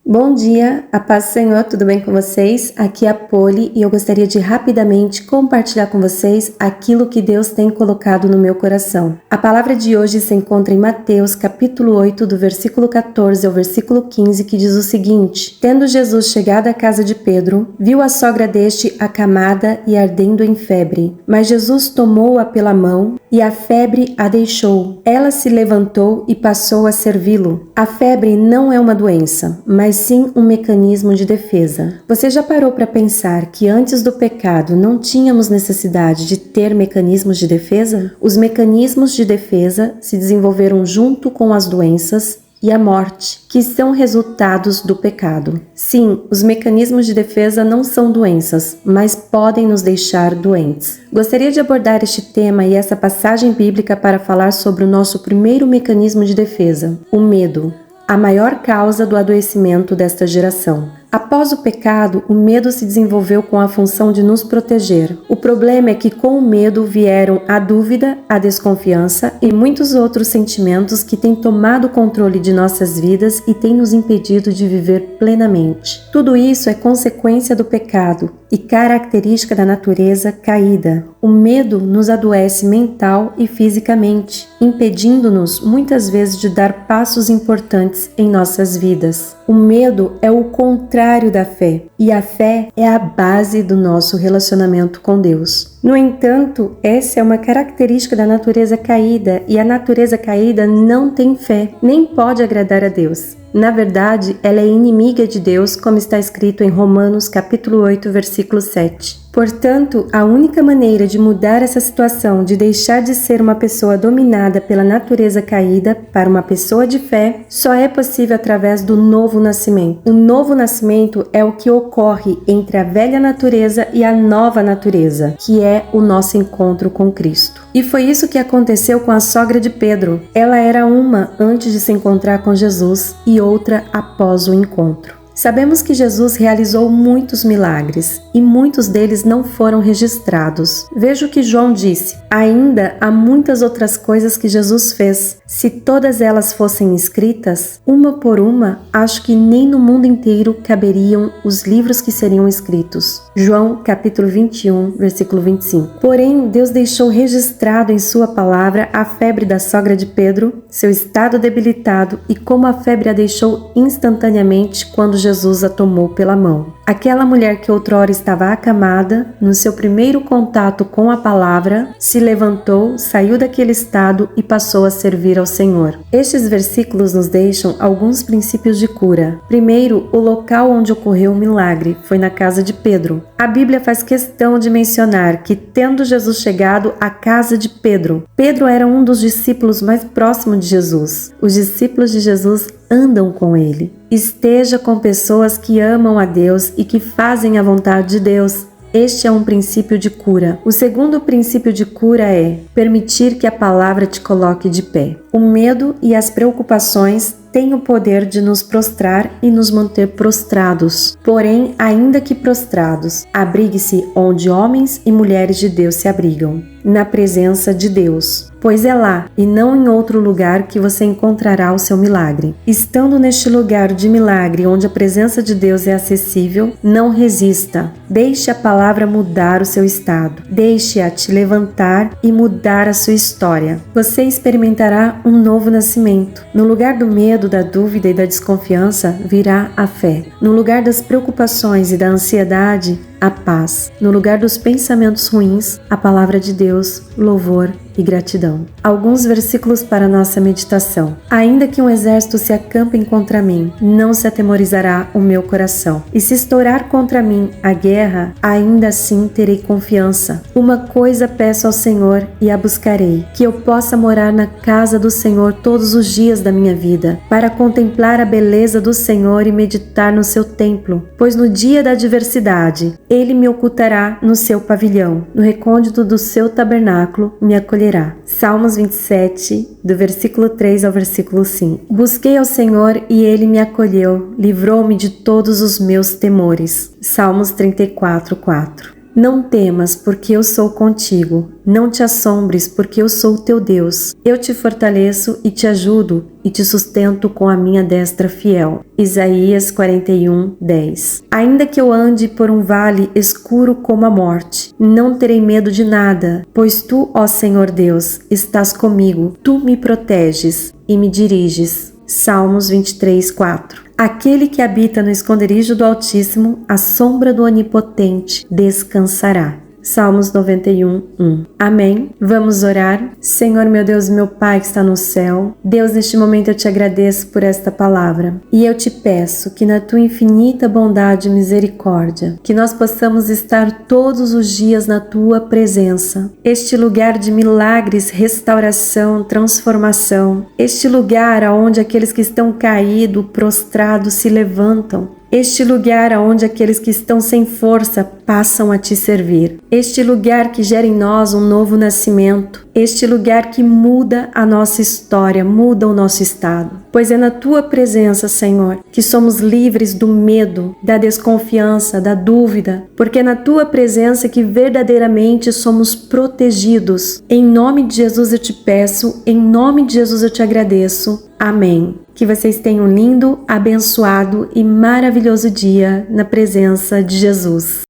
Bom dia, a paz do Senhor, tudo bem com vocês? Aqui é a Poli e eu gostaria de rapidamente compartilhar com vocês aquilo que Deus tem colocado no meu coração. A palavra de hoje se encontra em Mateus capítulo 8, do versículo 14 ao versículo 15, que diz o seguinte: Tendo Jesus chegado à casa de Pedro, viu a sogra deste acamada e ardendo em febre. Mas Jesus tomou-a pela mão e a febre a deixou. Ela se levantou e passou a servi-lo. A febre não é uma doença, mas sim um mecanismo de defesa. Você já parou para pensar que antes do pecado não tínhamos necessidade de ter mecanismos de defesa? Os mecanismos de defesa se desenvolveram junto com as doenças e a morte, que são resultados do pecado. Sim, os mecanismos de defesa não são doenças, mas podem nos deixar doentes. Gostaria de abordar este tema e essa passagem bíblica para falar sobre o nosso primeiro mecanismo de defesa, o medo, a maior causa do adoecimento desta geração. Após o pecado, o medo se desenvolveu com a função de nos proteger. O problema é que com o medo vieram a dúvida, a desconfiança e muitos outros sentimentos que têm tomado o controle de nossas vidas e têm nos impedido de viver plenamente. Tudo isso é consequência do pecado e característica da natureza caída. O medo nos adoece mental e fisicamente, impedindo-nos muitas vezes de dar passos importantes em nossas vidas. O medo é o contrário da fé, e a fé é a base do nosso relacionamento com Deus. No entanto, essa é uma característica da natureza caída, e a natureza caída não tem fé, nem pode agradar a Deus. Na verdade, ela é inimiga de Deus, como está escrito em Romanos capítulo 8, versículo 7. Portanto, a única maneira de mudar essa situação, de deixar de ser uma pessoa dominada pela natureza caída para uma pessoa de fé, só é possível através do novo nascimento. O novo nascimento é o que ocorre entre a velha natureza e a nova natureza, que é o nosso encontro com Cristo. E foi isso que aconteceu com a sogra de Pedro. Ela era uma antes de se encontrar com Jesus e outra após o encontro. Sabemos que Jesus realizou muitos milagres e muitos deles não foram registrados. Veja o que João disse: ainda há muitas outras coisas que Jesus fez. Se todas elas fossem escritas, uma por uma, acho que nem no mundo inteiro caberiam os livros que seriam escritos. João capítulo 21, versículo 25. Porém, Deus deixou registrado em sua palavra a febre da sogra de Pedro, seu estado debilitado e como a febre a deixou instantaneamente quando Jesus a tomou pela mão. Aquela mulher que outrora estava acamada, no seu primeiro contato com a palavra, se levantou, saiu daquele estado e passou a servir ao Senhor. Estes versículos nos deixam alguns princípios de cura. Primeiro, o local onde ocorreu o milagre foi na casa de Pedro. A Bíblia faz questão de mencionar que, tendo Jesus chegado à casa de Pedro, Pedro era um dos discípulos mais próximos de Jesus. Os discípulos de Jesus andam com ele. Esteja com pessoas que amam a Deus e que fazem a vontade de Deus. Este é um princípio de cura. O segundo princípio de cura é permitir que a palavra te coloque de pé. O medo e as preocupações têm o poder de nos prostrar e nos manter prostrados. Porém, ainda que prostrados, abrigue-se onde homens e mulheres de Deus se abrigam, na presença de Deus. Pois é lá, e não em outro lugar, que você encontrará o seu milagre. Estando neste lugar de milagre, onde a presença de Deus é acessível, não resista. Deixe a palavra mudar o seu estado. Deixe-a te levantar e mudar a sua história. Você experimentará um novo nascimento. No lugar do medo, da dúvida e da desconfiança, virá a fé. No lugar das preocupações e da ansiedade, a paz. No lugar dos pensamentos ruins, a palavra de Deus, louvor e gratidão. Alguns versículos para nossa meditação. Ainda que um exército se acampe contra mim, não se atemorizará o meu coração. E se estourar contra mim a guerra, ainda assim terei confiança. Uma coisa peço ao Senhor e a buscarei, que eu possa morar na casa do Senhor todos os dias da minha vida, para contemplar a beleza do Senhor e meditar no seu templo, pois no dia da adversidade, Ele me ocultará no seu pavilhão, no recôndito do seu tabernáculo me acolherá. Salmos 27, do versículo 3 ao versículo 5. Busquei ao Senhor e Ele me acolheu, livrou-me de todos os meus temores. Salmos 34, 4. Não temas, porque eu sou contigo. Não te assombres, porque eu sou o teu Deus. Eu te fortaleço e te ajudo e te sustento com a minha destra fiel. Isaías 41:10. Ainda que eu ande por um vale escuro como a morte, não terei medo de nada, pois tu, ó Senhor Deus, estás comigo. Tu me proteges e me diriges. Salmos 23:4. Aquele que habita no esconderijo do Altíssimo, à sombra do Onipotente, descansará. Salmos 91:1. Amém. Vamos orar. Senhor, meu Deus, meu Pai que está no céu, Deus, neste momento eu te agradeço por esta palavra e eu te peço que na tua infinita bondade e misericórdia, que nós possamos estar todos os dias na tua presença, este lugar de milagres, restauração, transformação, este lugar aonde aqueles que estão caídos, prostrados se levantam, este lugar aonde aqueles que estão sem força passam a te servir. Este lugar que gera em nós um novo nascimento. Este lugar que muda a nossa história, muda o nosso estado. Pois é na tua presença, Senhor, que somos livres do medo, da desconfiança, da dúvida. Porque é na tua presença que verdadeiramente somos protegidos. Em nome de Jesus eu te peço, em nome de Jesus eu te agradeço. Amém. Que vocês tenham um lindo, abençoado e maravilhoso dia na presença de Jesus.